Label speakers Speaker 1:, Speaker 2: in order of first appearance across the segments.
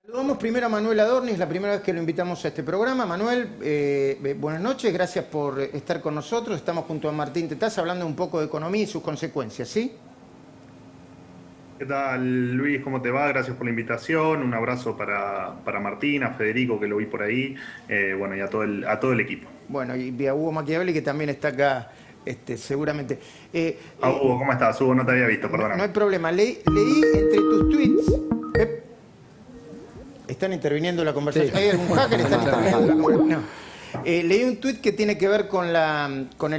Speaker 1: Saludamos primero a Manuel Adorni, es la primera vez que lo invitamos a este programa. Manuel, buenas noches, gracias por estar con nosotros. Estamos junto a Martín Tetaz hablando un poco de economía y sus consecuencias, ¿sí?
Speaker 2: ¿Qué tal, Luis? ¿Cómo te va? Gracias por la invitación. Un abrazo para Martín, a Federico, que lo vi por ahí, bueno, y a todo el equipo.
Speaker 1: Bueno, y a Hugo Machiavelli, que también está acá, seguramente.
Speaker 2: Hugo, ¿cómo estás? Hugo, no te había visto, perdóname.
Speaker 1: No hay problema. Leí entre tus tweets... ¿Están interviniendo en la conversación?
Speaker 3: Sí.
Speaker 1: ¿Hay algún hacker? ¿Están interviniendo en la conversación? No. Leí un tuit que tiene que ver con el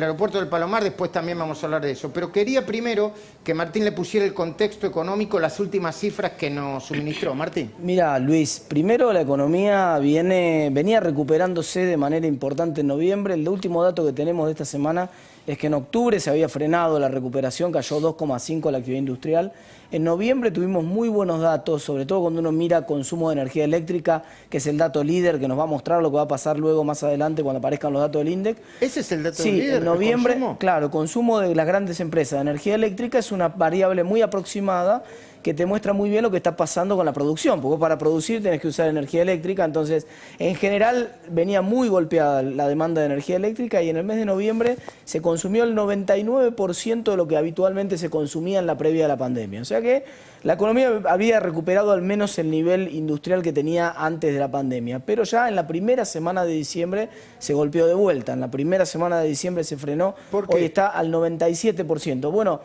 Speaker 1: aeropuerto del Palomar, después también vamos a hablar de eso. Pero quería primero que Martín le pusiera el contexto económico, las últimas cifras que nos suministró. Martín.
Speaker 3: Mira, Luis, primero la economía venía recuperándose de manera importante en noviembre. El último dato que tenemos de esta semana es que en octubre se había frenado la recuperación, cayó 2,5 la actividad industrial. En noviembre tuvimos muy buenos datos, sobre todo cuando uno mira consumo de energía eléctrica, que es el dato líder que nos va a mostrar lo que va a pasar luego más adelante cuando aparezcan los datos del INDEC.
Speaker 1: ¿Ese es el dato
Speaker 3: líder? Sí, en noviembre,
Speaker 1: ¿consumo?
Speaker 3: claro, consumo de las grandes empresas de energía eléctrica es una variable muy aproximada que te muestra muy bien lo que está pasando con la producción, porque para producir tenés que usar energía eléctrica, entonces en general venía muy golpeada la demanda de energía eléctrica y en el mes de noviembre se consumió el 99% de lo que habitualmente se consumía en la previa de la pandemia, o sea que la economía había recuperado al menos el nivel industrial que tenía antes de la pandemia, pero ya en la primera semana de diciembre se golpeó de vuelta, en la primera semana de diciembre se frenó, hoy está al 97%. Bueno,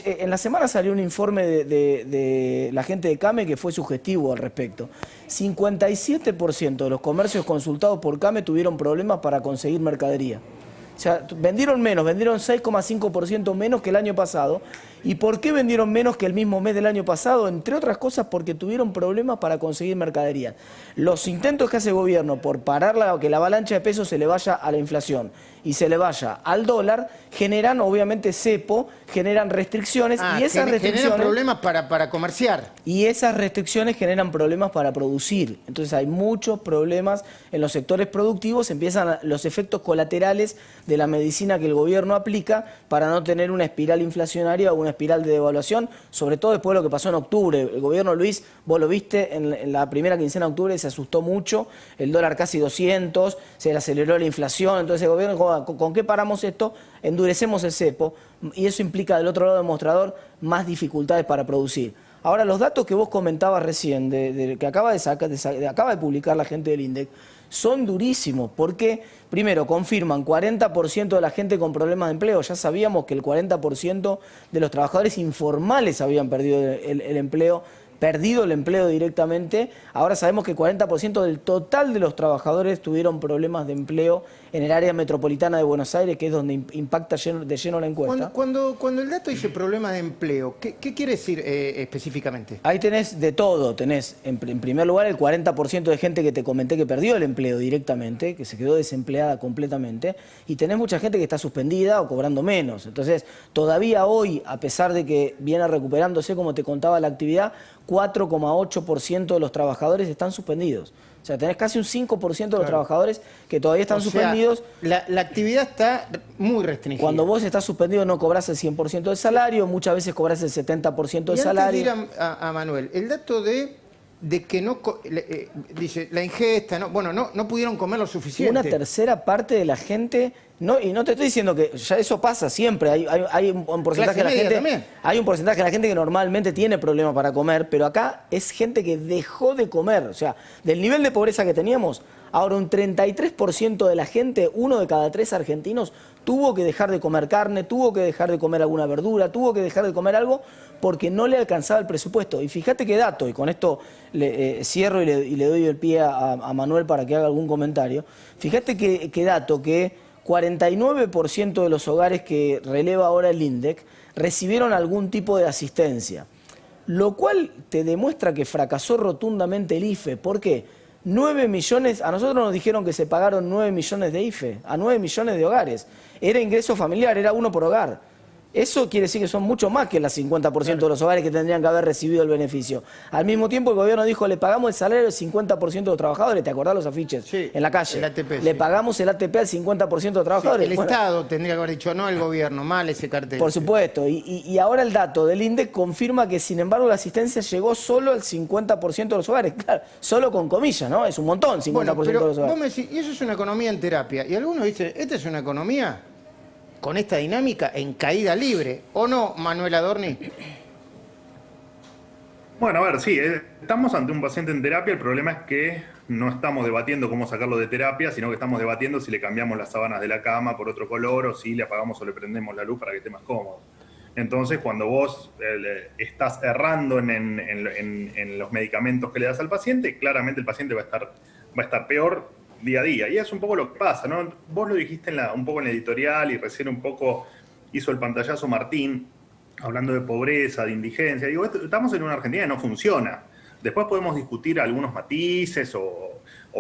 Speaker 3: en la semana salió un informe de la gente de CAME que fue sugestivo al respecto. 57% de los comercios consultados por CAME tuvieron problemas para conseguir mercadería. O sea, vendieron menos, vendieron 6,5% menos que el año pasado. ¿Y por qué vendieron menos que el mismo mes del año pasado? Entre otras cosas porque tuvieron problemas para conseguir mercadería. Los intentos que hace el gobierno por parar que la avalancha de pesos se le vaya a la inflación y se le vaya al dólar, generan obviamente cepo, generan restricciones y esas restricciones...
Speaker 1: Generan problemas para comerciar.
Speaker 3: Y esas restricciones generan problemas para producir. Entonces hay muchos problemas en los sectores productivos, empiezan los efectos colaterales de la medicina que el gobierno aplica para no tener una espiral inflacionaria o una espiral de devaluación, sobre todo después de lo que pasó en octubre. El gobierno, Luis, vos lo viste en la primera quincena de octubre, se asustó mucho, el dólar casi 200, se le aceleró la inflación, entonces el gobierno, ¿con qué paramos esto? Endurecemos el cepo y eso implica del otro lado del mostrador más dificultades para producir. Ahora, los datos que vos comentabas recién, que acaba de publicar la gente del INDEC, son durísimos porque, primero, confirman 40% de la gente con problemas de empleo. Ya sabíamos que el 40% de los trabajadores informales habían perdido el empleo directamente. Ahora sabemos que el 40% del total de los trabajadores tuvieron problemas de empleo en el área metropolitana de Buenos Aires, que es donde impacta de lleno la encuesta.
Speaker 1: Cuando el dato dice problema de empleo, ¿qué quiere decir específicamente?
Speaker 3: Ahí tenés de todo. Tenés, en primer lugar, el 40% de gente que te comenté que perdió el empleo directamente, que se quedó desempleada completamente, y tenés mucha gente que está suspendida o cobrando menos. Entonces, todavía hoy, a pesar de que viene recuperándose, como te contaba, la actividad, 4,8% de los trabajadores están suspendidos. O sea, tenés casi un 5% de los trabajadores que todavía están suspendidos.
Speaker 1: La actividad está muy restringida.
Speaker 3: Cuando vos estás suspendido no cobrás el 100% del salario, muchas veces cobrás el 70% del salario.
Speaker 1: Y antes de ir a Manuel, el dato de que no, dice, la ingesta, no pudieron comer lo suficiente.
Speaker 3: Una tercera parte de la gente, y no te estoy diciendo que ya eso pasa siempre, hay un porcentaje de la gente también. Hay un porcentaje de la gente que normalmente tiene problemas para comer, pero acá es gente que dejó de comer, o sea, del nivel de pobreza que teníamos, ahora un 33% de la gente, 1 de cada 3 argentinos, tuvo que dejar de comer carne, tuvo que dejar de comer alguna verdura, tuvo que dejar de comer algo porque no le alcanzaba el presupuesto. Y fíjate qué dato, y con esto cierro y le doy el pie a Manuel para que haga algún comentario. Fíjate qué dato, que 49% de los hogares que releva ahora el INDEC recibieron algún tipo de asistencia, lo cual te demuestra que fracasó rotundamente el IFE. ¿Por qué? 9 millones, a nosotros nos dijeron que se pagaron 9 millones de IFE, a 9 millones de hogares. Era ingreso familiar, era uno por hogar. Eso quiere decir que son mucho más que el 50% de los hogares que tendrían que haber recibido el beneficio. Al mismo tiempo, el gobierno dijo, le pagamos el salario del 50% de los trabajadores. ¿Te acordás los afiches?
Speaker 1: Sí,
Speaker 3: en la calle.
Speaker 1: el ATP,
Speaker 3: le
Speaker 1: sí.
Speaker 3: pagamos el ATP al 50% de los trabajadores.
Speaker 1: Sí, el Estado tendría que haber dicho, no el gobierno, mal ese cartel.
Speaker 3: Por supuesto. Y ahora el dato del INDEC confirma que, sin embargo, la asistencia llegó solo al 50% de los hogares. Claro, solo con comillas, ¿no? Es un montón, 50%
Speaker 1: Bueno,
Speaker 3: de
Speaker 1: pero
Speaker 3: los hogares.
Speaker 1: vos me decís, y eso es una economía en terapia. Y algunos dicen, esta es una economía con esta dinámica en caída libre. ¿O no, Manuel Adorni?
Speaker 2: Bueno, a ver, sí, estamos ante un paciente en terapia. El problema es que no estamos debatiendo cómo sacarlo de terapia, sino que estamos debatiendo si le cambiamos las sábanas de la cama por otro color o si le apagamos o le prendemos la luz para que esté más cómodo. Entonces, cuando vos estás errando en los medicamentos que le das al paciente, claramente el paciente va a estar peor día a día. Y es un poco lo que pasa, ¿no? Vos lo dijiste un poco en la editorial y recién un poco hizo el pantallazo Martín, hablando de pobreza, de indigencia. Digo, estamos en una Argentina que no funciona. Después podemos discutir algunos matices o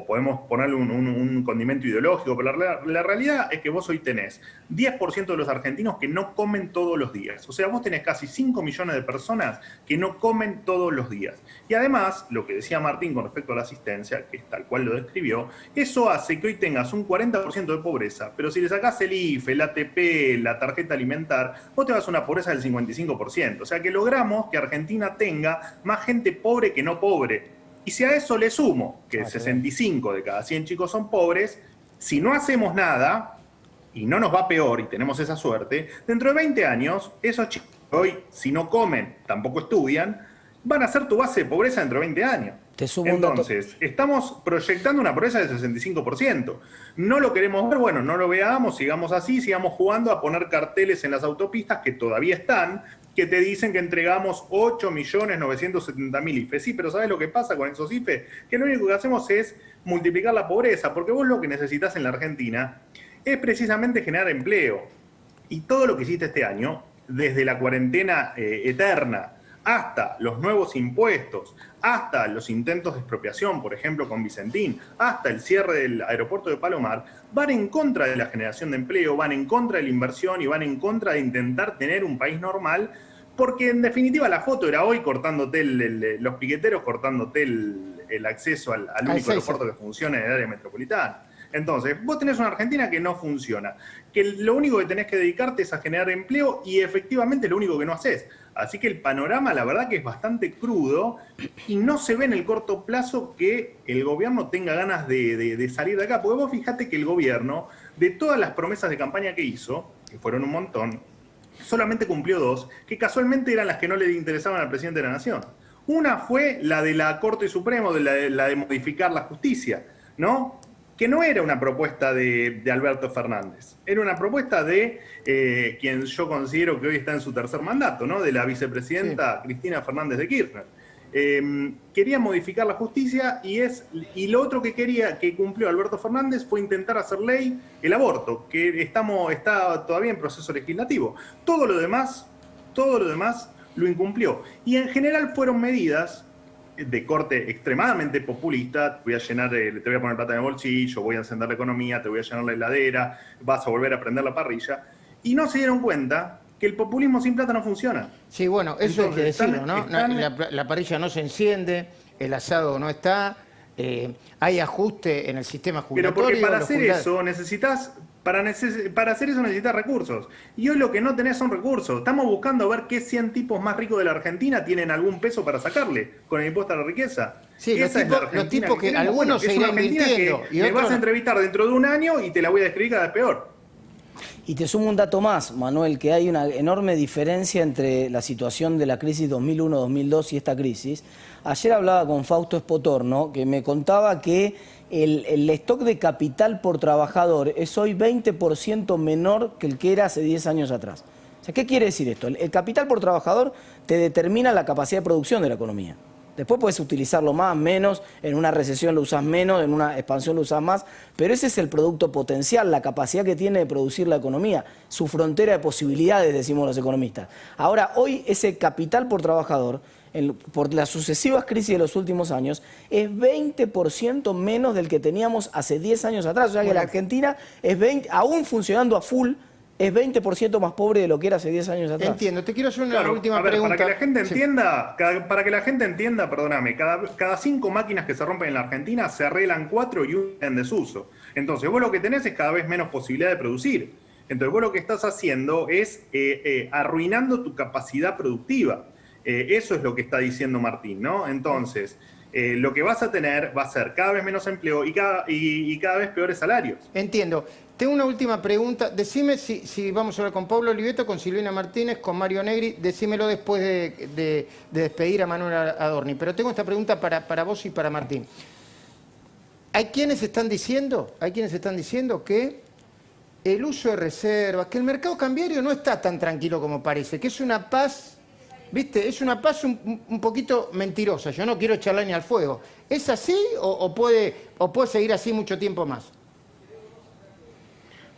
Speaker 2: podemos ponerle un condimento ideológico, pero la realidad es que vos hoy tenés 10% de los argentinos que no comen todos los días. O sea, vos tenés casi 5 millones de personas que no comen todos los días. Y además, lo que decía Martín con respecto a la asistencia, que es tal cual lo describió, eso hace que hoy tengas un 40% de pobreza, pero si le sacás el IFE, el ATP, la tarjeta alimentar, vos te vas a una pobreza del 55%. O sea que logramos que Argentina tenga más gente pobre que no pobre. Y si a eso le sumo que 65 de cada 100 chicos son pobres, si no hacemos nada, y no nos va peor, y tenemos esa suerte, dentro de 20 años, esos chicos hoy, si no comen, tampoco estudian, van a ser tu base de pobreza dentro de 20 años.
Speaker 3: Te sumo
Speaker 2: Entonces, estamos proyectando una pobreza del 65%. No lo queremos ver, bueno, no lo veamos, sigamos así, sigamos jugando a poner carteles en las autopistas que todavía están, que te dicen que entregamos 8.970.000 IFE. Sí, pero ¿sabes lo que pasa con esos IFE? Que lo único que hacemos es multiplicar la pobreza, porque vos lo que necesitas en la Argentina es precisamente generar empleo. Y todo lo que hiciste este año, desde la cuarentena eterna, hasta los nuevos impuestos, hasta los intentos de expropiación, por ejemplo, con Vicentín, hasta el cierre del aeropuerto de Palomar, van en contra de la generación de empleo, van en contra de la inversión y van en contra de intentar tener un país normal, porque en definitiva la foto era hoy cortándote los piqueteros, cortándote el acceso al único aeropuerto que funciona en el área metropolitana. Entonces, vos tenés una Argentina que no funciona, que lo único que tenés que dedicarte es a generar empleo y efectivamente lo único que no haces. Así que el panorama, la verdad que es bastante crudo y no se ve en el corto plazo que el gobierno tenga ganas de salir de acá. Porque vos fijate que el gobierno, de todas las promesas de campaña que hizo, que fueron un montón, solamente cumplió 2, que casualmente eran las que no le interesaban al presidente de la Nación. Una fue la de la Corte Suprema, la de modificar la justicia, ¿no? Que no era una propuesta de Alberto Fernández, era una propuesta de quien yo considero que hoy está en su tercer mandato, ¿no? De la vicepresidenta Cristina Fernández de Kirchner. Quería modificar la justicia y lo otro que cumplió Alberto Fernández fue intentar hacer ley el aborto, que está todavía en proceso legislativo. Todo lo demás lo incumplió. Y en general fueron medidas de corte extremadamente populista. Te voy a poner plata en el bolsillo, voy a encender la economía, te voy a llenar la heladera, vas a volver a prender la parrilla. Y no se dieron cuenta que el populismo sin plata no funciona.
Speaker 1: Sí, bueno, eso hay que decirlo, ¿no? La parrilla no se enciende, el asado no está, hay ajuste en el sistema jubilatorio.
Speaker 2: Pero porque para hacer eso necesitas recursos. Y hoy lo que no tenés son recursos. Estamos buscando ver qué 100 tipos más ricos de la Argentina tienen algún peso para sacarle con el impuesto a la riqueza.
Speaker 1: Sí, los tipos que algunos se irán invirtiendo.
Speaker 2: Y me vas a entrevistar dentro de un año y te la voy a describir cada vez peor.
Speaker 3: Y te sumo un dato más, Manuel, que hay una enorme diferencia entre la situación de la crisis 2001-2002 y esta crisis. Ayer hablaba con Fausto Espotorno, que me contaba que el stock de capital por trabajador es hoy 20% menor que el que era hace 10 años atrás. O sea, ¿qué quiere decir esto? El capital por trabajador te determina la capacidad de producción de la economía. Después puedes utilizarlo más, menos, en una recesión lo usas menos, en una expansión lo usas más, pero ese es el producto potencial, la capacidad que tiene de producir la economía, su frontera de posibilidades, decimos los economistas. Ahora, hoy ese capital por trabajador, por las sucesivas crisis de los últimos años, es 20% menos del que teníamos hace 10 años atrás. O sea que la Argentina es aún funcionando a full, es 20% más pobre de lo que era hace 10 años atrás.
Speaker 1: Entiendo. Te quiero hacer una
Speaker 2: Claro,
Speaker 1: última
Speaker 2: a ver,
Speaker 1: pregunta.
Speaker 2: para que la gente
Speaker 1: Sí.
Speaker 2: entienda, para que la gente entienda, perdóname, cada 5 máquinas que se rompen en la Argentina se arreglan 4 y una en desuso. Entonces, vos lo que tenés es cada vez menos posibilidad de producir. Entonces, vos lo que estás haciendo es arruinando tu capacidad productiva. Eso es lo que está diciendo Martín, ¿no? Entonces, lo que vas a tener va a ser cada vez menos empleo y cada vez peores salarios.
Speaker 1: Entiendo. Tengo una última pregunta. Decime si vamos a hablar con Pablo Oliveto, con Silvina Martínez, con Mario Negri. Decímelo después de despedir a Manuel Adorni. Pero tengo esta pregunta para vos y para Martín. Hay quienes están diciendo que el uso de reservas, que el mercado cambiario no está tan tranquilo como parece, que es una paz, ¿viste? Es una paz un poquito mentirosa. Yo no quiero echar leña al fuego. ¿Es así o puede seguir así mucho tiempo más?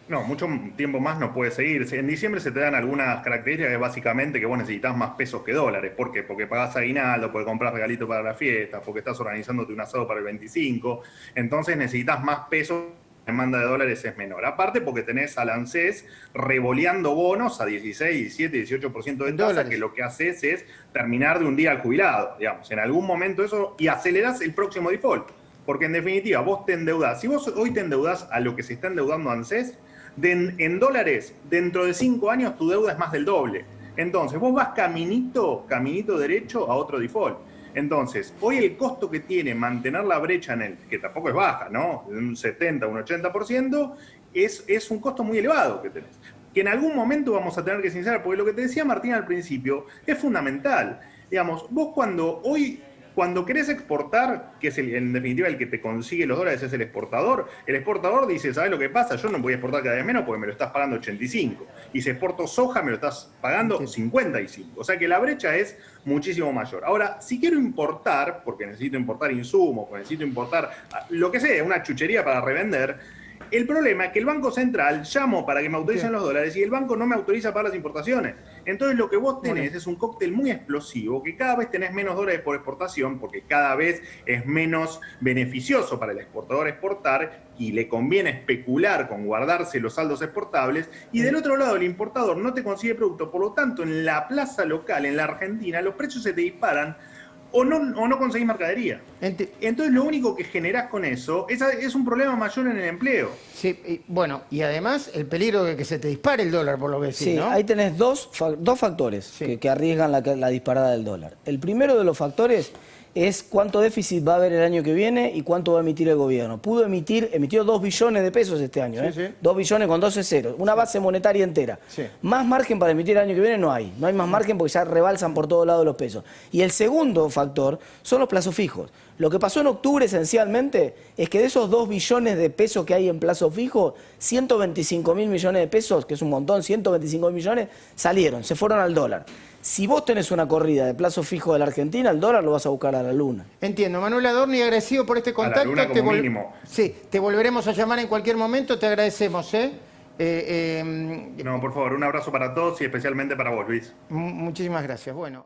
Speaker 2: No, mucho tiempo más no puede seguir. En diciembre se te dan algunas características que básicamente que vos necesitas más pesos que dólares. ¿Por qué? Porque pagás aguinaldo, porque compras regalito para la fiesta, porque estás organizándote un asado para el 25. Entonces necesitas más pesos. La demanda de dólares es menor. Aparte porque tenés al ANSES revoleando bonos a 16, 17, 18% de tasa, que lo que haces es terminar de hundir al jubilado, digamos. En algún momento eso, y acelerás el próximo default. Porque en definitiva, vos te endeudás. Si vos hoy te endeudás a lo que se está endeudando ANSES, en dólares, dentro de 5 años tu deuda es más del doble. Entonces, vos vas caminito derecho a otro default. Entonces, hoy el costo que tiene mantener la brecha que tampoco es baja, ¿no? Un 70, un 80%, es un costo muy elevado que tenés. Que en algún momento vamos a tener que sincerar, porque lo que te decía Martín al principio es fundamental. Digamos, vos cuando querés exportar, que es en definitiva el que te consigue los dólares es el exportador dice, ¿sabes lo que pasa? Yo no voy a exportar cada vez menos porque me lo estás pagando 85. Y si exporto soja me lo estás pagando 55. O sea que la brecha es muchísimo mayor. Ahora, si quiero importar, porque necesito importar insumos, porque necesito importar lo que sea, una chuchería para revender, el problema es que el Banco Central llamó para que me autoricen los dólares y el banco no me autoriza para las importaciones. Entonces lo que vos tenés es un cóctel muy explosivo, que cada vez tenés menos dólares por exportación, porque cada vez es menos beneficioso para el exportador exportar y le conviene especular con guardarse los saldos exportables. Y del otro lado, el importador no te consigue producto. Por lo tanto, en la plaza local, en la Argentina, los precios se te disparan o no conseguís mercadería. Entonces lo único que generás con eso es un problema mayor en el empleo.
Speaker 1: Sí, bueno, y además el peligro de que se te dispare el dólar, por lo que decís,
Speaker 3: Sí,
Speaker 1: ¿no?
Speaker 3: ahí tenés dos factores que arriesgan la disparada del dólar. El primero de los factores es cuánto déficit va a haber el año que viene y cuánto va a emitir el gobierno. Emitió 2 billones de pesos este año,
Speaker 1: Sí.
Speaker 3: 2 billones con 12 ceros, una base monetaria entera.
Speaker 1: Sí.
Speaker 3: Más margen para emitir el año que viene no hay más margen porque ya rebalsan por todos lados los pesos. Y el segundo factor son los plazos fijos. Lo que pasó en octubre esencialmente es que de esos 2 billones de pesos que hay en plazo fijo, 125.000 millones de pesos, que es un montón, 125 millones, se fueron al dólar. Si vos tenés una corrida de plazo fijo de la Argentina, el dólar lo vas a buscar a la luna.
Speaker 1: Entiendo. Manuel Adorni, agradecido por este contacto.
Speaker 2: A la luna como mínimo.
Speaker 1: Sí, te volveremos a llamar en cualquier momento, te agradecemos, ¿eh?
Speaker 2: No, por favor, un abrazo para todos y especialmente para vos, Luis.
Speaker 1: Muchísimas gracias. Bueno.